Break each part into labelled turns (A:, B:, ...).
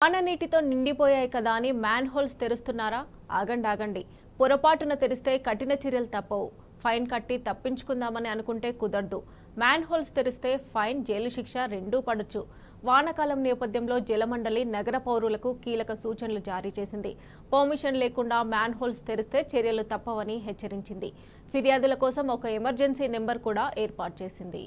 A: వాన నీటితో నిండిపోయాయి కదా అని మ్యాన్ హోల్స్ తెరుస్తున్నారా? ఆగండి. పొరపాటున తెరిస్తే కఠిన చర్యలు తప్పవు. ఫైన్ కట్టి తప్పించుకుందామని అనుకుంటే కుదరదు. మ్యాన్ హోల్స్ తెరిస్తే ఫైన్, జైలు శిక్ష రెండూ పడొచ్చు. వానాకాలం నేపథ్యంలో జలమండలి నగర పౌరులకు కీలక సూచనలు జారీ చేసింది. పర్మిషన్ లేకుండా మ్యాన్ హోల్స్ తెరిస్తే చర్యలు తప్పవని హెచ్చరించింది. ఫిర్యాదుల కోసం ఒక ఎమర్జెన్సీ నెంబర్ కూడా ఏర్పాటు చేసింది.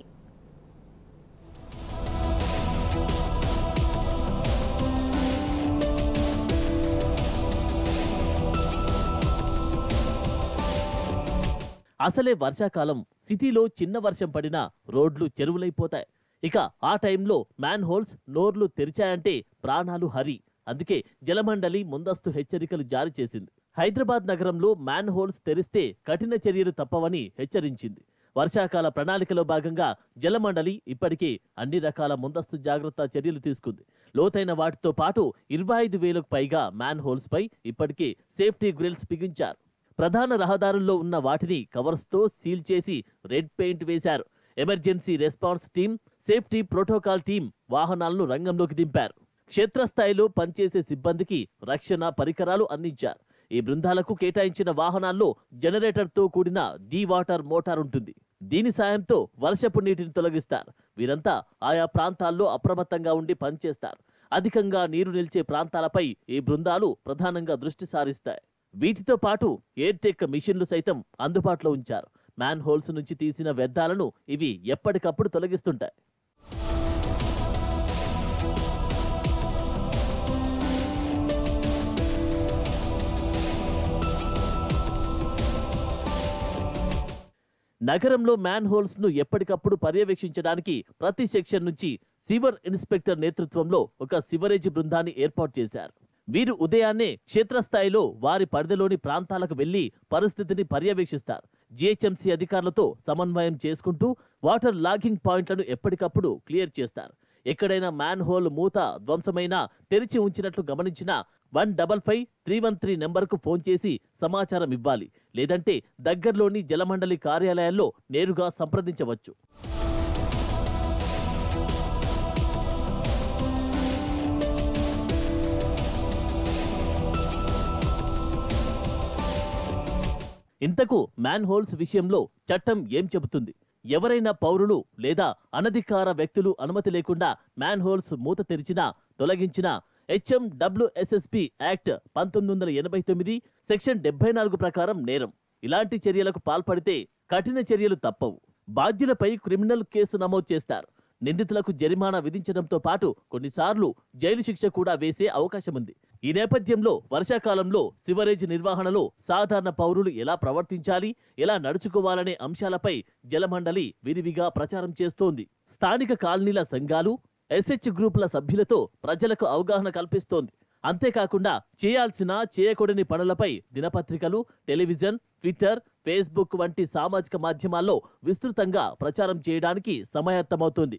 B: అసలే వర్షాకాలం, సిటీలో చిన్న వర్షం పడినా రోడ్లు చెరువులైపోతాయి. ఇక ఆ టైంలో మ్యాన్ హోల్స్ నోర్లు తెరిచాయంటే ప్రాణాలు హరి. అందుకే జలమండలి ముందస్తు హెచ్చరికలు జారీ చేసింది. హైదరాబాద్ నగరంలో మ్యాన్ హోల్స్ తెరిస్తే కఠిన చర్యలు తప్పవని హెచ్చరించింది. వర్షాకాల ప్రణాళికలో భాగంగా జలమండలి ఇప్పటికే అన్ని రకాల ముందస్తు జాగ్రత్త చర్యలు తీసుకుంది. లోతైన వాటితో పాటు 25,000కు పైగా మ్యాన్ హోల్స్ పై ఇప్పటికే సేఫ్టీ గ్రిల్స్ బిగించారు. ప్రధాన రహదారుల్లో ఉన్న వాటిని కవర్స్తో సీల్ చేసి రెడ్ పెయింట్ వేశారు. Emergency response team, safety protocol team వాహనాలను రంగంలోకి దింపారు. క్షేత్రస్థాయిలో పనిచేసే సిబ్బందికి రక్షణ పరికరాలు అందించారు. ఈ బృందాలకు కేటాయించిన వాహనాల్లో జనరేటర్తో కూడిన డీ వాటర్ మోటార్ ఉంటుంది. దీని సాయంతో వర్షపు నీటిని తొలగిస్తారు. వీరంతా ఆయా ప్రాంతాల్లో అప్రమత్తంగా ఉండి పనిచేస్తారు. అధికంగా నీరు నిలిచే ప్రాంతాలపై ఈ బృందాలు ప్రధానంగా దృష్టి సారిస్తాయి. వీటితో పాటు ఎయిర్టెక్ మిషన్లు సైతం అందుబాటులో ఉంచారు. మ్యాన్ హోల్స్ నుంచి తీసిన వ్యర్థాలను ఇవి ఎప్పటికప్పుడు తొలగిస్తుంటాయి. నగరంలో మ్యాన్ హోల్స్ ను ఎప్పటికప్పుడు పర్యవేక్షించడానికి ప్రతి సెక్షన్ నుంచి సివర్ ఇన్స్పెక్టర్ నేతృత్వంలో ఒక సివరేజ్ బృందాన్ని ఏర్పాటు చేశారు. వీరు ఉదయాన్నే క్షేత్రస్థాయిలో వారి పరిధిలోని ప్రాంతాలకు వెళ్లి పరిస్థితిని పర్యవేక్షిస్తారు. జీహెచ్ఎంసీ అధికారులతో సమన్వయం చేసుకుంటూ వాటర్ లాగింగ్ పాయింట్లను ఎప్పటికప్పుడు క్లియర్ చేస్తారు. ఎక్కడైనా మ్యాన్ హోల్ మూత ధ్వంసమైనా తెరిచి ఉంచినట్లు గమనించినా 155-313 నెంబర్కు ఫోన్ చేసి సమాచారం ఇవ్వాలి. లేదంటే దగ్గరలోని జలమండలి కార్యాలయాల్లో నేరుగా సంప్రదించవచ్చు. ఇంతకు మ్యాన్ హోల్స్ విషయంలో చట్టం ఏం చెబుతుంది? ఎవరైనా పౌరులు లేదా అనధికార వ్యక్తులు అనుమతి లేకుండా మ్యాన్ హోల్స్ మూత తెరిచినా, తొలగించినా HMWSSB యాక్ట్ 1989 సెక్షన్ 74 ప్రకారం నేరం. ఇలాంటి చర్యలకు పాల్పడితే కఠిన చర్యలు తప్పవు. బాధ్యులపై క్రిమినల్ కేసు నమోదు చేస్తారు. నిందితులకు జరిమానా విధించడంతో పాటు కొన్నిసార్లు జైలు శిక్ష కూడా వేసే అవకాశం ఉంది. ఈ నేపథ్యంలో వర్షాకాలంలో సివరేజ్ నిర్వహణలో సాధారణ పౌరులు ఎలా ప్రవర్తించాలి, ఎలా నడుచుకోవాలనే అంశాలపై జలమండలి విరివిగా ప్రచారం చేస్తోంది. స్థానిక కాలనీల సంఘాలు, SH గ్రూపుల సభ్యులతో ప్రజలకు అవగాహన కల్పిస్తోంది. అంతేకాకుండా చేయాల్సిన, చేయకూడని పనులపై దినపత్రికలు, టెలివిజన్, ట్విట్టర్, ఫేస్బుక్ వంటి సామాజిక మాధ్యమాల్లో విస్తృతంగా ప్రచారం చేయడానికి సమాయత్తమవుతోంది.